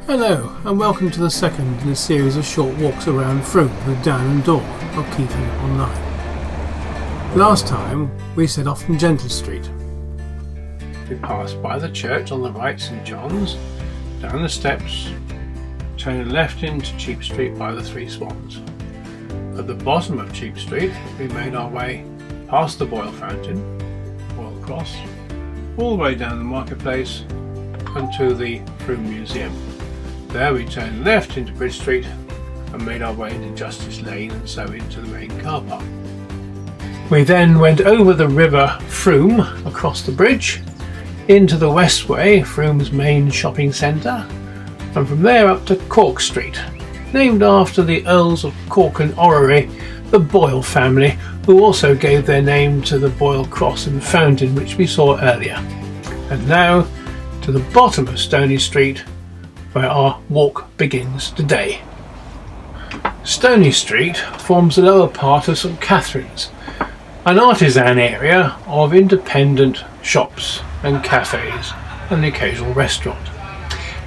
Hello and welcome to the second in a series of short walks around Frome with Dan and Dawn of Keyford online. Last time we set off from Gentle Street. We passed by the church on the right, St John's, down the steps, turning left into Cheap Street by the Three Swans. At the bottom of Cheap Street we made our way past the Boyle Fountain, Boyle Cross, all the way down the marketplace and to the Frome Museum. There we turned left into Bridge Street and made our way into Justice Lane and so into the main car park. We then went over the river Frome across the bridge into the Westway, Frome's main shopping centre, and from there up to Cork Street, named after the Earls of Cork and Orrery, the Boyle family, who also gave their name to the Boyle Cross and Fountain which we saw earlier. And now to the bottom of Stoney Street, where our walk begins today. Stoney Street forms the lower part of St Catherine's, an artisan area of independent shops and cafes and the occasional restaurant.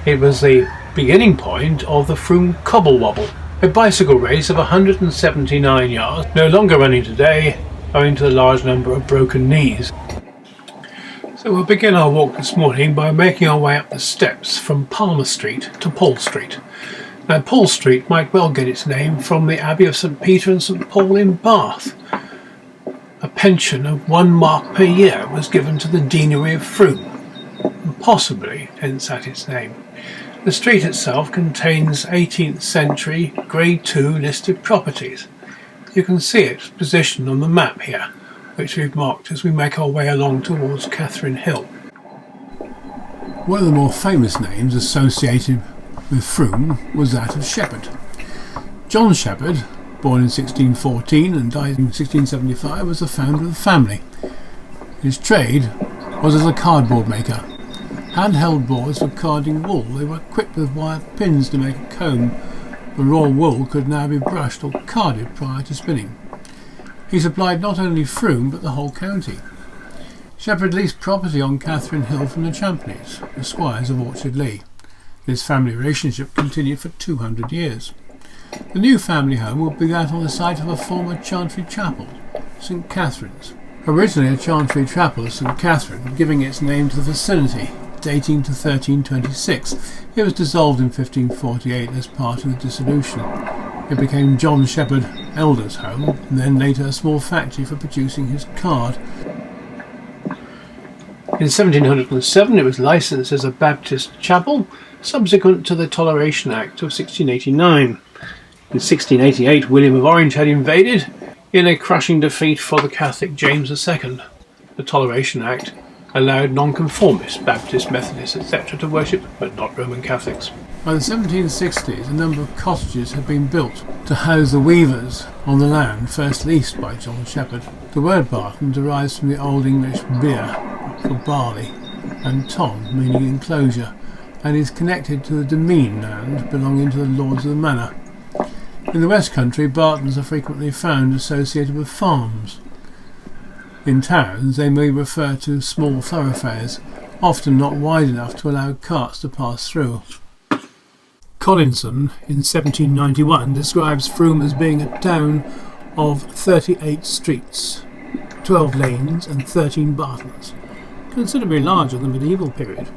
It was the beginning point of the Frome Cobble Wobble, a bicycle race of 179 yards, no longer running today owing to the large number of broken knees. So we'll begin our walk this morning by making our way up the steps from Palmer Street to Paul Street. Now Paul Street might well get its name from the Abbey of St Peter and St Paul in Bath. A pension of 1 mark per year was given to the deanery of Frome, and possibly hence that its name. The street itself contains 18th century Grade 2 listed properties. You can see its position on the map here, which we've marked as we make our way along towards Catherine Hill. One of the more famous names associated with Frome was that of Sheppard. John Sheppard, born in 1614 and died in 1675, was the founder of the family. His trade was as a cardboard maker. Handheld boards for carding wool. They were equipped with wire pins to make a comb. The raw wool could now be brushed or carded prior to spinning. He supplied not only Frome but the whole county. Sheppard leased property on Catherine Hill from the Champneys, the squires of Orchard Lee. This family relationship continued for 200 years. The new family home will be that on the site of a former chantry chapel, St Catherine's. Originally a chantry chapel of St Catherine, giving its name to the vicinity, dating to 1326. It was dissolved in 1548 as part of the dissolution. It became John Sheppard Elder's home, and then later a small factory for producing his card. In 1707 it was licensed as a Baptist chapel, subsequent to the Toleration Act of 1689. In 1688 William of Orange had invaded, in a crushing defeat for the Catholic James II. The Toleration Act allowed nonconformists, Baptists, Methodists, etc. to worship, but not Roman Catholics. By the 1760s, a number of cottages had been built to house the weavers on the land first leased by John Sheppard. The word barton derives from the Old English beer for barley and ton, meaning enclosure, and is connected to the demesne land belonging to the lords of the manor. In the West Country, bartons are frequently found associated with farms. In towns, they may refer to small thoroughfares, often not wide enough to allow carts to pass through. Collinson, in 1791, describes Frome as being a town of 38 streets, 12 lanes and 13 bartons, considerably larger than the medieval period.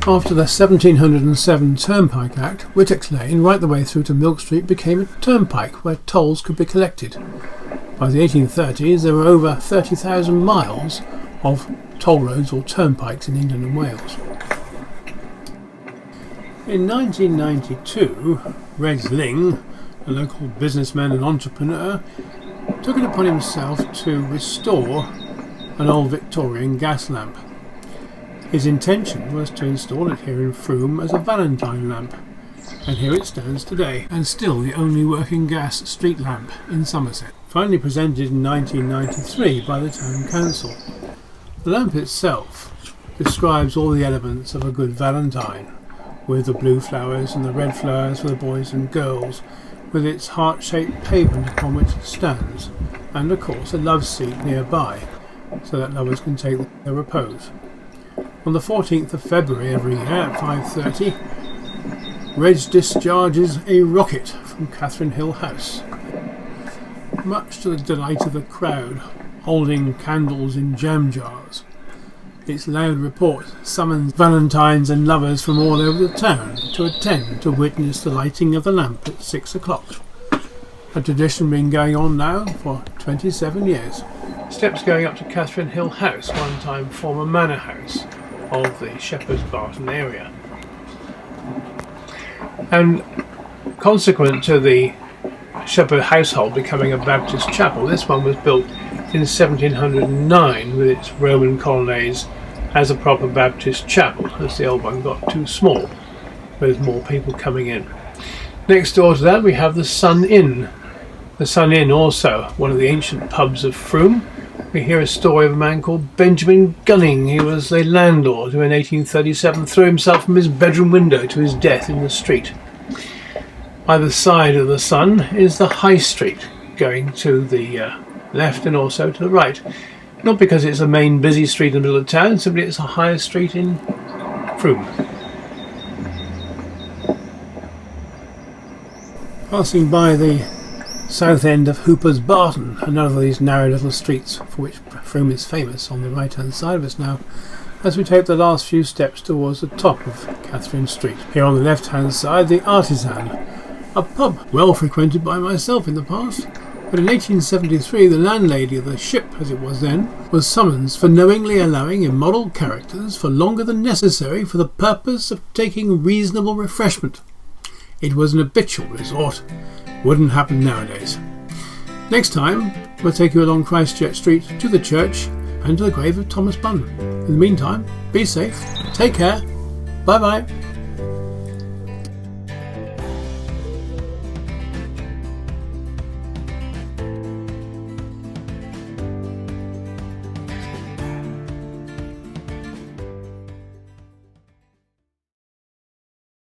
After the 1707 Turnpike Act, Whittock's Lane, right the way through to Milk Street, became a turnpike where tolls could be collected. By the 1830s, there were over 30,000 miles of toll roads or turnpikes in England and Wales. In 1992, Ling, a local businessman and entrepreneur, took it upon himself to restore an old Victorian gas lamp. His intention was to install it here in Frome as a Valentine lamp, and here it stands today, and still the only working gas street lamp in Somerset. Finally presented in 1993 by the Town Council. The lamp itself describes all the elements of a good Valentine, with the blue flowers and the red flowers for the boys and girls, with its heart-shaped pavement upon which it stands, and of course a love seat nearby, so that lovers can take their repose. On the 14th of February every year at 5:30, Reg discharges a rocket from Catherine Hill House, much to the delight of the crowd, holding candles in jam jars. Its loud report summons Valentines and lovers from all over the town to attend to witness the lighting of the lamp at 6 o'clock. A tradition been going on now for 27 years. Steps going up to Catherine Hill House, one time former manor house of the Sheppard's Barton area. And consequent to the Sheppard household becoming a Baptist chapel, this one was built in 1709 with its Roman colonnades as a proper Baptist chapel, as the old one got too small with more people coming in. Next door to that we have the Sun Inn. The Sun Inn, also one of the ancient pubs of Frome. We hear a story of a man called Benjamin Gunning. He was the landlord who in 1837 threw himself from his bedroom window to his death in the street. Either side of the Sun is the High Street, going to the left and also to the right. Not because it's a main busy street in the middle of town, simply it's a higher street in Frome. Passing by the south end of Hooper's Barton, another of these narrow little streets for which Frome is famous, on the right hand side of us now, as we take the last few steps towards the top of Catherine Street. Here on the left hand side, the Artisan, a pub well frequented by myself in the past, but in 1873 the landlady of the Ship, as it was then, was summoned for knowingly allowing immoral characters for longer than necessary for the purpose of taking reasonable refreshment. It was an habitual resort. Wouldn't happen nowadays. Next time we'll take you along Christchurch Street to the church and to the grave of Thomas Bunn. In the meantime, be safe, take care, bye bye.